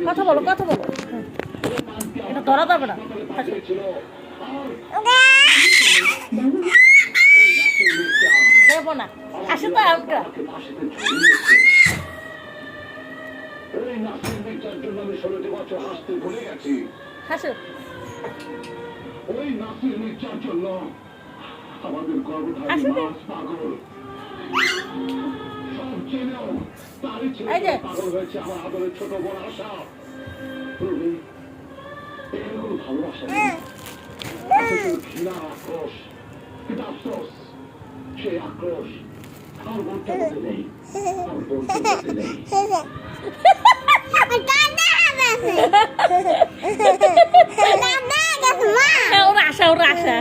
কথা বলো এটা ধরা যাবে না দেবো না আসে তো আউটটা হাসো আমাদের আসো এই যে পাগল হয়েছে আমার আদরের ছোট বোন আশা এগুলো ভালোবাসা ঘৃণা আক্রোশ কিন্তু আফসোস সেই আক্রোশ আমার বোনটা বলতে নেই আমার বোনটা বলতে নেই ওরা আশা